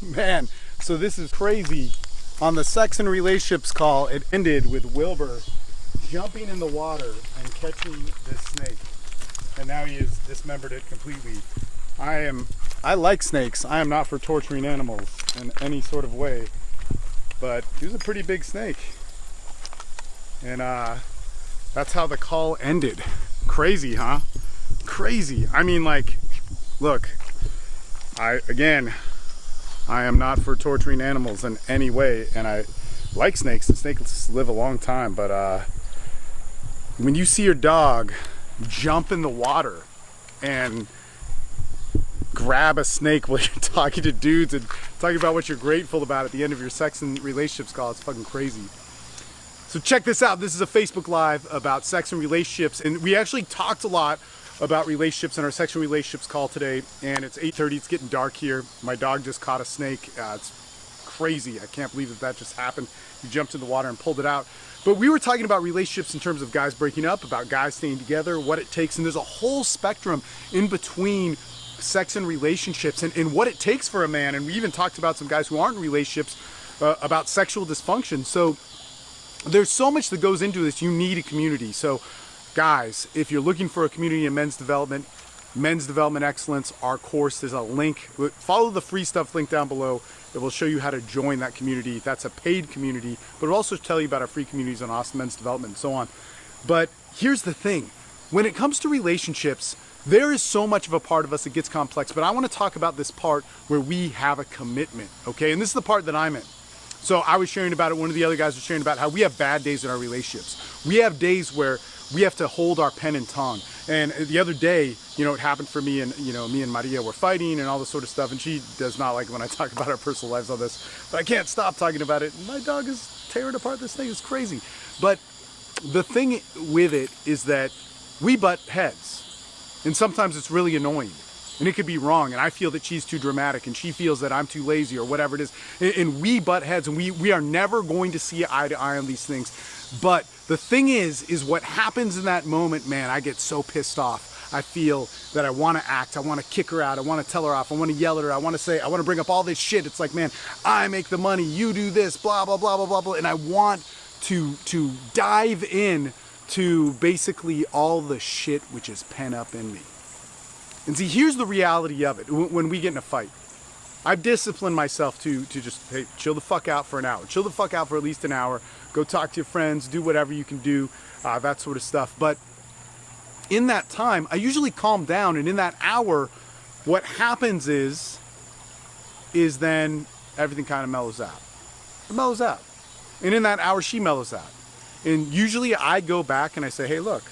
Man, so this is crazy. On the sex and relationships call, it ended with Wilbur jumping in the water and catching this snake. And now he has dismembered it completely. I like snakes. I am not for torturing animals in any sort of way. But he was a pretty big snake. And that's how the call ended. Crazy, huh? Crazy. I mean, like, look, I am not for torturing animals in any way, and I like snakes, and snakes live a long time, but when you see your dog jump in the water and grab a snake while you're talking to dudes and talking about what you're grateful about at the end of your sex and relationships call, it's fucking crazy. So check this out. This is a Facebook Live about sex and relationships, and we actually talked a lot about relationships in our sex and relationships call today, and it's 8:30. It's getting dark here. My dog just caught a snake. It's crazy. I can't believe that just happened. He jumped in the water and pulled it out. But we were talking about relationships in terms of guys breaking up, about guys staying together, what it takes, and there's a whole spectrum in between sex and relationships and what it takes for a man. And we even talked about some guys who aren't in relationships about sexual dysfunction. So there's so much that goes into this. You need a community. So guys, if you're looking for a community in men's development excellence, our course, there's a link. Follow the free stuff link down below. It will show you how to join that community. That's a paid community, but it'll also tell you about our free communities on Awesome Men's Development and so on. But here's the thing. When it comes to relationships, there is so much of a part of us that gets complex, but I want to talk about this part where we have a commitment, okay? And this is the part that I'm in. So I was sharing about it. One of the other guys was sharing about how we have bad days in our relationships. We have days where we have to hold our pen and tongue. And the other day, it happened for me, and me and Maria were fighting and all this sort of stuff. And she does not like when I talk about our personal lives on this, but I can't stop talking about it. My dog is tearing apart this thing. It's crazy. But the thing with it is that we butt heads, and sometimes it's really annoying. And it could be wrong, and I feel that she's too dramatic, and she feels that I'm too lazy, or whatever it is. And we butt heads, and we are never going to see eye to eye on these things. But the thing is what happens in that moment, man, I get so pissed off. I feel that I want to act, I want to kick her out, I want to tell her off, I want to yell at her, I want to bring up all this shit. It's like, man, I make the money, you do this, blah, blah, blah, blah, blah, blah. And I want to dive in to basically all the shit which is pent up in me. And see, here's the reality of it. When we get in a fight, I've disciplined myself to just, hey, chill the fuck out for an hour. Chill the fuck out for at least an hour. Go talk to your friends, do whatever you can do, that sort of stuff. But in that time, I usually calm down. And in that hour, what happens is then everything kind of mellows out. It mellows out. And in that hour, she mellows out. And usually I go back and I say, hey, look,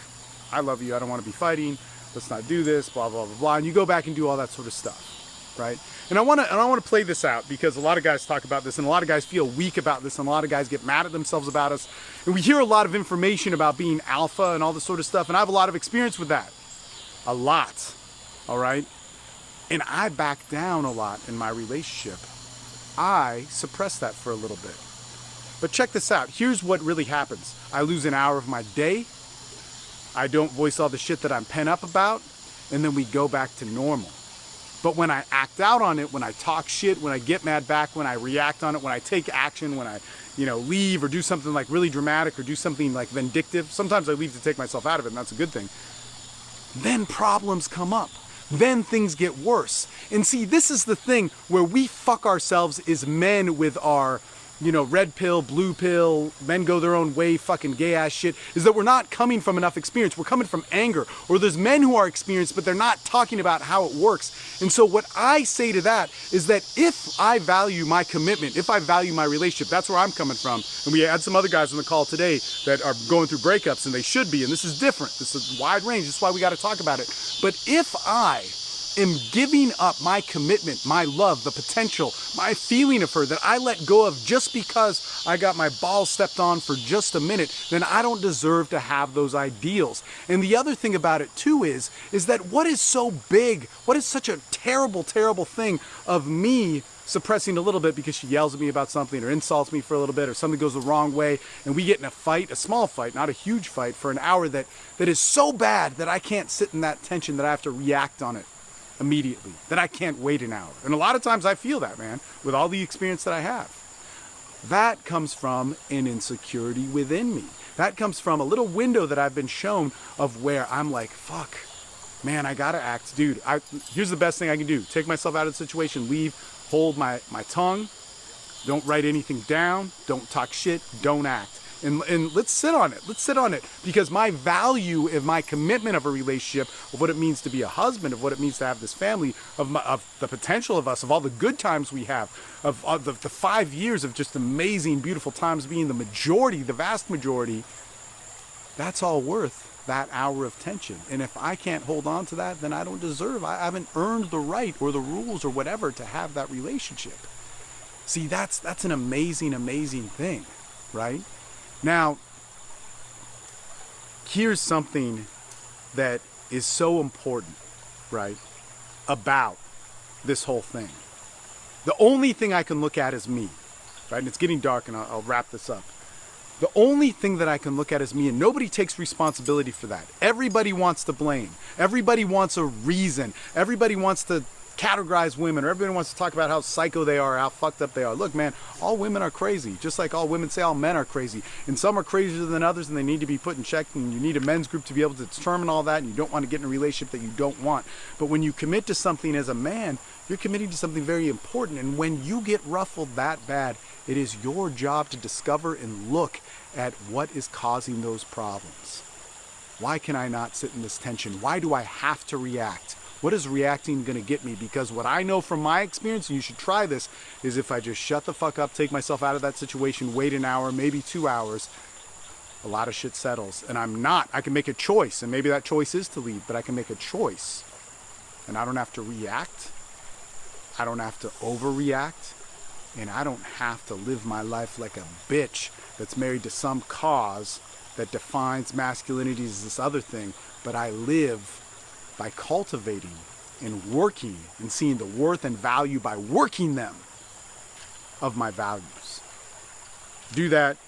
I love you. I don't want to be fighting. Let's not do this, blah, blah, blah, blah. And you go back and do all that sort of stuff, right? And I want to play this out because a lot of guys talk about this, and a lot of guys feel weak about this, and a lot of guys get mad at themselves about us. And we hear a lot of information about being alpha and all this sort of stuff, and I have a lot of experience with that. A lot, all right? And I back down a lot in my relationship. I suppress that for a little bit. But check this out. Here's what really happens. I lose an hour of my day. I don't voice all the shit that I'm pent up about, and then we go back to normal. But when I act out on it, when I talk shit, when I get mad back, when I react on it, when I take action, when I, leave or do something like really dramatic or do something like vindictive, sometimes I leave to take myself out of it, and that's a good thing. Then problems come up. Then things get worse. And see, this is the thing where we fuck ourselves as men with our, red pill, blue pill, men go their own way, fucking gay ass shit, is that we're not coming from enough experience. We're coming from anger. Or there's men who are experienced, but they're not talking about how it works. And so what I say to that is that if I value my commitment, if I value my relationship, that's where I'm coming from. And we had some other guys on the call today that are going through breakups, and they should be. And this is different. This is wide range. That's why we got to talk about it. But if I am giving up my commitment, my love, the potential, my feeling of her that I let go of just because I got my balls stepped on for just a minute, then I don't deserve to have those ideals. And the other thing about it too is that what is so big, what is such a terrible, terrible thing of me suppressing a little bit because she yells at me about something or insults me for a little bit or something goes the wrong way and we get in a fight, a small fight, not a huge fight, for an hour that is so bad that I can't sit in that tension, that I have to react on it. immediately, that I can't wait an hour. And a lot of times I feel that, man, with all the experience that I have. That comes from an insecurity within me. That comes from a little window that I've been shown of where I'm like, fuck, man, I gotta act. Dude, here's the best thing I can do. Take myself out of the situation, leave, hold my tongue, don't write anything down, don't talk shit, don't act. And let's sit on it. Let's sit on it. Because my value of my commitment of a relationship, of what it means to be a husband, of what it means to have this family, of the potential of us, of all the good times we have, of the 5 years of just amazing, beautiful times being the majority, the vast majority, that's all worth that hour of tension. And if I can't hold on to that, then I don't deserve, I haven't earned the right or the rules or whatever to have that relationship. See, that's an amazing, amazing thing, right? Now, here's something that is so important, right, about this whole thing. The only thing I can look at is me, right? And it's getting dark, and I'll wrap this up. The only thing that I can look at is me, and nobody takes responsibility for that. Everybody wants to blame. Everybody wants a reason. Everybody wants to categorize women, or everybody wants to talk about how psycho they are, how fucked up they are. Look, man, all women are crazy, just like all women say all men are crazy. And some are crazier than others, and they need to be put in check, and you need a men's group to be able to determine all that, and you don't want to get in a relationship that you don't want. But when you commit to something as a man, you're committing to something very important. And when you get ruffled that bad, it is your job to discover and look at what is causing those problems. Why can I not sit in this tension? Why do I have to react? What is reacting going to get me? Because what I know from my experience, and you should try this, is if I just shut the fuck up, take myself out of that situation, wait an hour, maybe 2 hours, a lot of shit settles. And I can make a choice, and maybe that choice is to leave, but I can make a choice. And I don't have to react. I don't have to overreact. And I don't have to live my life like a bitch that's married to some cause that defines masculinity as this other thing. But I live by cultivating and working and seeing the worth and value by working them of my values. Do that.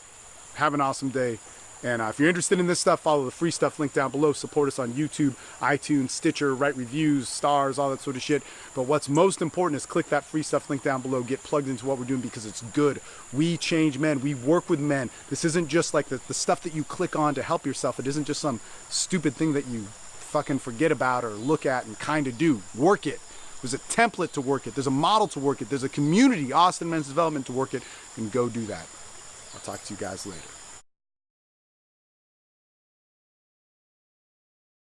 Have an awesome day. And if you're interested in this stuff, follow the free stuff linked down below. Support us on YouTube, iTunes, Stitcher, write reviews, stars, all that sort of shit. But what's most important is click that free stuff linked down below. Get plugged into what we're doing because it's good. We change men. We work with men. This isn't just like the stuff that you click on to help yourself. It isn't just some stupid thing that you fucking forget about or look at and kind of do. Work it. There's a template to work it. There's a model to work it. There's a community, Austin Men's Development, to work it. And go do that. I'll talk to you guys later.